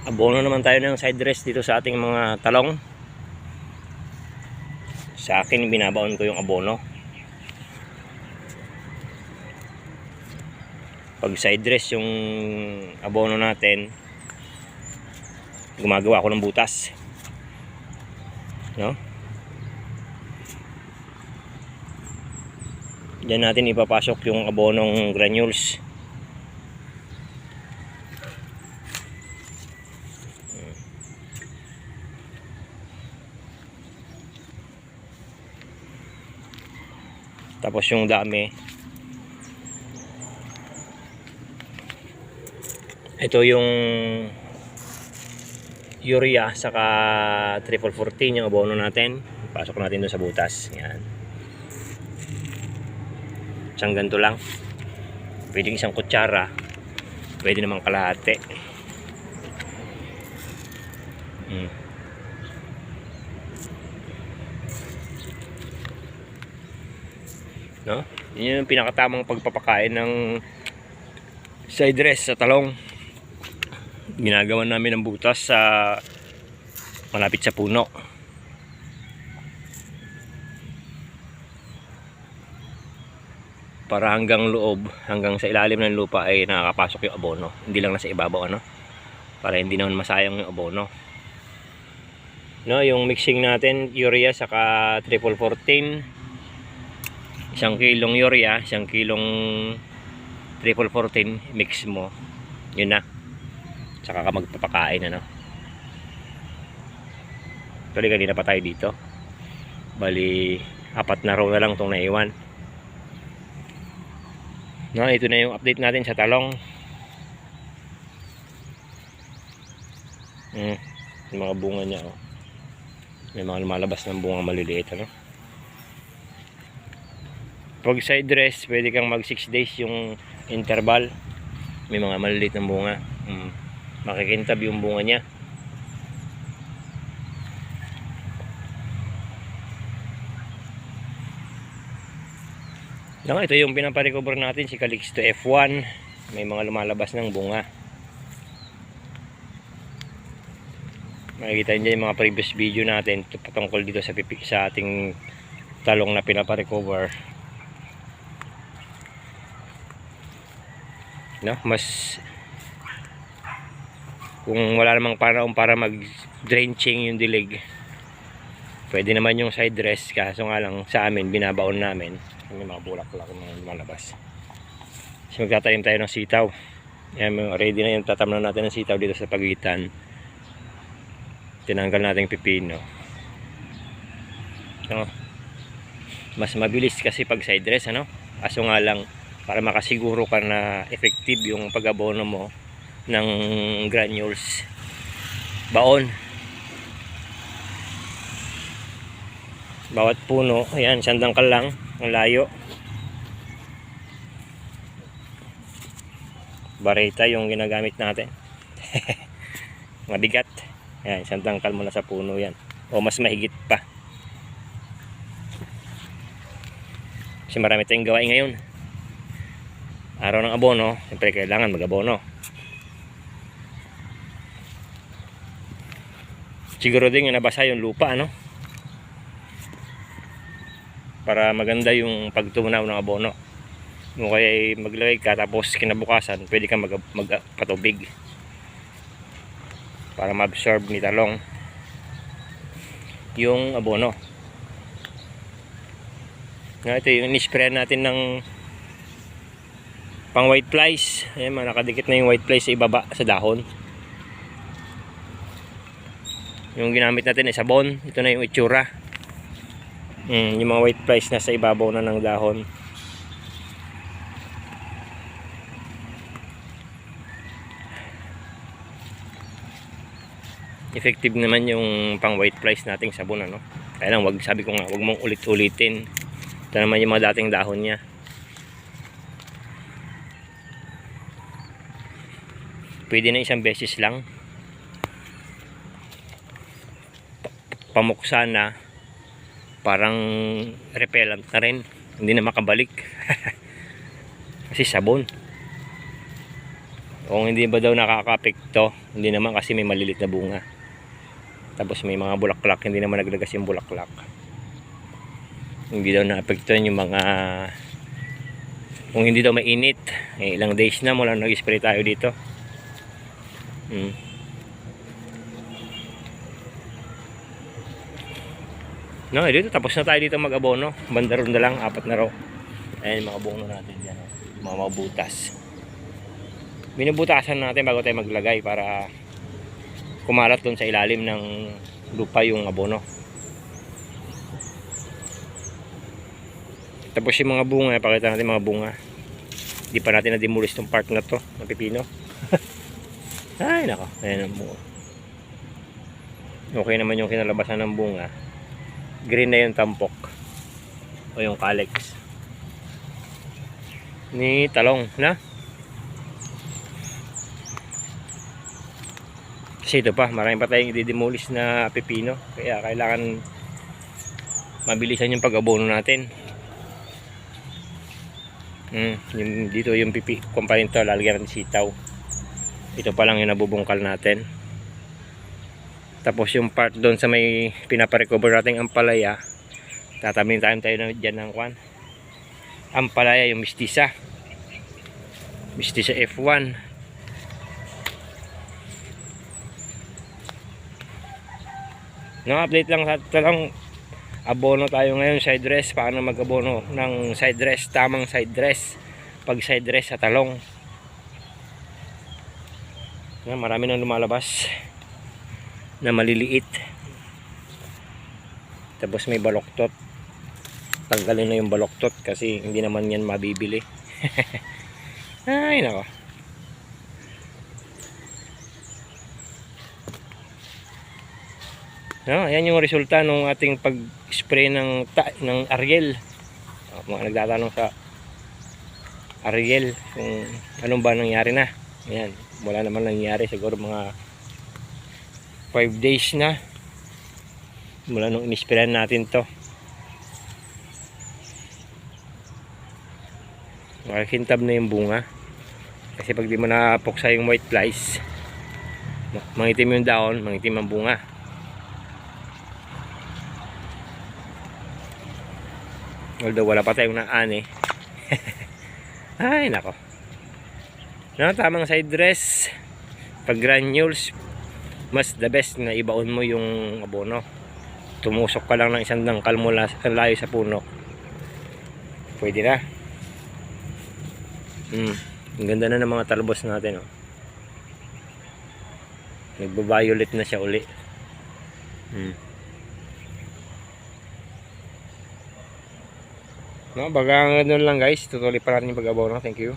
Abono naman tayo ng side dress dito sa ating mga talong. Sa akin binabaon ko yung abono. Pag side dress yung abono natin, gumagawa ako ng butas, no? Diyan natin ipapasok yung abonong granules. Tapos yung dami, ito yung urea saka triple 14 yung abono natin. Pasok natin doon sa butas. Yan. Isang ganito lang. Pwedeng isang kutsara. Pwede namang kalahati. No? Yun yung pinakatamang pagpapakain ng side dress sa talong. Ginagawa namin ng butas sa malapit sa puno. Para hanggang loob, hanggang sa ilalim ng lupa ay nakakapasok yung abono. Hindi lang nasa ibabaw, ano? Para hindi naman masayang yung abono. No, yung mixing natin, urea saka triple 14. 1 kilong urea, 1 kilong triple 14, mix mo. Yun na. Saka ka magpapakain, ano. Actually, kanina pa tayo dito. Bali, 4 na row na lang itong naiwan. No, ito na yung update natin sa talong. Yung mga bunga niya, oh. May mga lumalabas ng bunga maliliit, ano. Pag side dress, pwede kang mag 6 days yung interval. May mga maliliit ng bunga. Makikintab yung bunga niya. Ito yung pinaparecover natin, si Calixto F1. May mga lumalabas ng bunga. Makikita niyo yung mga previous video natin patungkol dito sa ating talong na pinaparecover. No, mas kung wala namang panahon para mag drenching yung dilig, pwede naman yung side dress. Kaso nga lang sa amin binabaon namin, may mga bulak-bulak na lumalabas. So magtatanim tayo ng sitaw. Yan, ready na yung tatamnan natin ng sitaw dito sa pagitan. Tinanggal natin yung pipino. So, mas mabilis kasi pag side dress, ano? Kaso nga lang, para makasiguro ka na effective yung pag-abono mo ng granules, baon. Bawat puno, ayan, sandangkal lang, ang layo. Bareta yung ginagamit natin. Mabigat. Ayan, sandangkal muna sa puno yan. O mas mahigit pa. Kasi marami tayong gawain ngayon. Araw ng abono, siyempre kailangan mag-abono. Siguro din yung nabasa yung lupa, ano? Para maganda yung pagtunaw ng abono. Kung kaya maglagay ka tapos kinabukasan, pwede kang magpatubig para ma-absorb ni talong yung abono. Ito yung in-spray natin ng pang white flies. Ayan, nakadikit na yung white flies sa ibaba sa dahon. Yung ginamit natin ay sabon. Ito na yung itsura. Yung mga white flies na sa ibabaw na ng dahon. Effective naman yung pang white flies nating sabon, ano. Kaya lang, sabi ko nga, wag mong ulit-ulitin. Ito naman yung mga dating dahon niya. Pwede na isang beses lang. Pamuksa na, parang repellent na rin, hindi na makabalik. Kasi sabon. Kung hindi ba daw nakaka-apekto, hindi naman kasi may malilit na bunga. Tapos may mga bulaklak, hindi naman naglagas yung bulaklak. Hindi daw na-apektuhan yung mga, kung hindi daw mainit. Ilang days na mula nag-spray tayo dito. No, dito tapos na tayo dito mag-abono. Banda ron na lang, 4 na raw. Ayan mga abono natin dyan, mga mabutas. Binubutasan natin bago tayo maglagay para kumalat doon sa ilalim ng lupa yung abono. Tapos yung mga bunga, pakita natin mga bunga. Hindi pa natin na-demolish tong part na to, ng pipino. Ay nako, ayan ang bunga. Okay naman yung kinalabasan ng bunga. Green na yung tampok o yung calyx ni talong na. Kasi ito pa, marami pa tayong i-demolish na pipino. Kaya kailangan mabilisan yung pag-abono natin. Yung, dito yung pipi, kumparin to, lalagyan natin sitaw. Ito pa lang yung nabubungkal natin. Tapos yung part doon sa may pinaparecover natin ampalaya, tatamin tayo na dyan ng kwan. Ampalaya, yung mistisa. Mistisa F1. No, update lang sa talang abono tayo ngayon, side dress. Paano mag-abono ng side dress, tamang side dress. Pag side dress sa talong. Marami nang lumalabas na maliliit. Tapos may baloktot. Tanggalin na yung baloktot kasi hindi naman yan mabibili. Ay nako. No, ayan yung resulta ng ating pag-spray ng Ariel. Mga nagtatanong sa Ariel kung anong ba nangyari na. Ayan, wala naman nangyari, siguro mga 5 days na mula nung in-sprayan natin to. Makakintab na yung bunga. Kasi pag di mo napuksa yung white flies, mangitim yung dahon, mangitim ang bunga. Although wala pa tayong naani. Ay nako. No, tamang side dress. Pag granules, mas the best na ibaon mo yung abono. Tumusok ka lang ng isang dangkal mula sa layo sa puno. Pwede na. Ang ganda na ng mga talbos natin, oh. Nagba-violet na siya uli. No, baga ganun lang guys. Tutuloy pa natin yung pag-abono. Thank you.